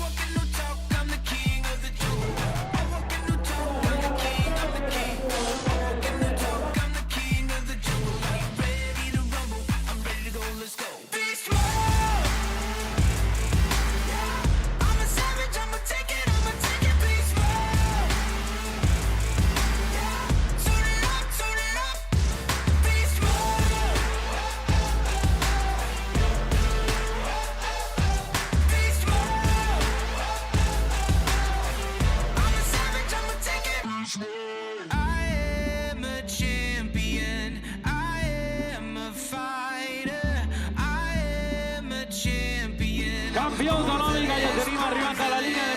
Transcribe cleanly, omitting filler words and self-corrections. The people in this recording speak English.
walking no talk, I'm the king of the jungle. I walking no talk, I'm the king, I'm the king. I walking no talk, I'm the king of the jungle. Are you ready to rumble? I'm ready to go, let's go. Beast mode. I'm a savage, I'ma take it, beast mode. Turn it up, beast mode. Beast mode. I'm a savage, I'ma take it. I am a champion, I am a fighter, I am a champion. Campione econòmica i tenim arribant a la línia